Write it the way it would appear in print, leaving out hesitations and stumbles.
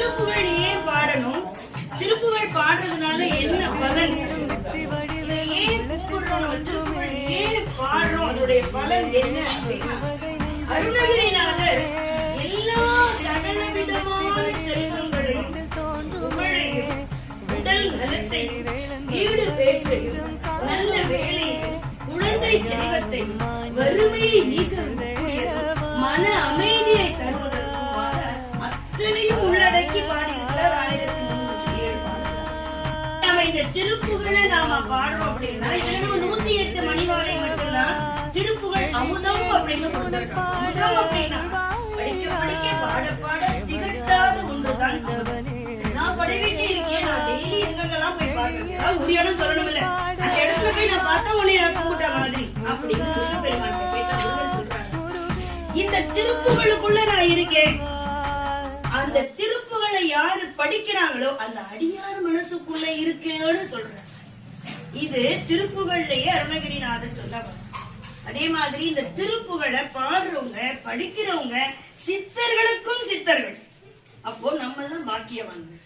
திருப்புகழ் ஏன் பாடணும், திருப்புகழ் பாடுறதுனால என்ன பலன், ஏன் கூப்பிடுறோம், திருப்புகழ் ஏன் பாடுறோம், அதோடைய பலன் என்ன அப்படின்னா, அருணகிரிநாதர் எல்லா சகல விதமான செல்வங்களையும் புகழையும் உடல் நலத்தை ஈடு பேற்றையும் நல்ல வேலையையும் குழந்தை செல்வத்தையும் வறுமையை நீக்கக்கூடிய மன அமைதியை தருவதற்குமாக அத்தனையும் உள்ளடக்கி பாடியிருக்கிறார் 1307. நம்ம இந்த திருப்புகழை நாம பாடுறோம் அப்படின்னா இதுல 108 மணிவாரை மட்டும்தான் திருப்புகழ் அமுதம் அப்படின்னு கொடுத்திருக்கோம். அமுதம் அப்படின்னா படிக்க படிக்க பாட பாட திகட்டாத ஒன்றுதான். நான் படிக்கிட்டே இருக்கேன், நான் டெய்லி எங்கெல்லாம் போய் பார்க்கிறேன், ஒரு இடம் சொல்லணும் இல்ல, அந்த இடத்துல போய் நான் பார்த்தா உன்னை கூட்ட மாதிரி அப்படின்னு பெருமாள் கேட்டா சொல்றாங்க. இந்த திருப்புகளுக்குள்ள நான் இருக்கேன், அந்த திருப்புகளை யாரு படிக்கிறாங்களோ அந்த அடியார் மனசுக்குள்ள இருக்கேன்னு சொல்றேன். இது திருப்புகள்லயே அருணகிரிநாதர் சொல்ல. அதே மாதிரி இந்த திருப்புகளை பாடுறவங்க படிக்கிறவங்க சித்தர்களுக்கும் சித்தர்கள். அப்போ நம்ம எல்லாம் பாக்கியவான்கள்.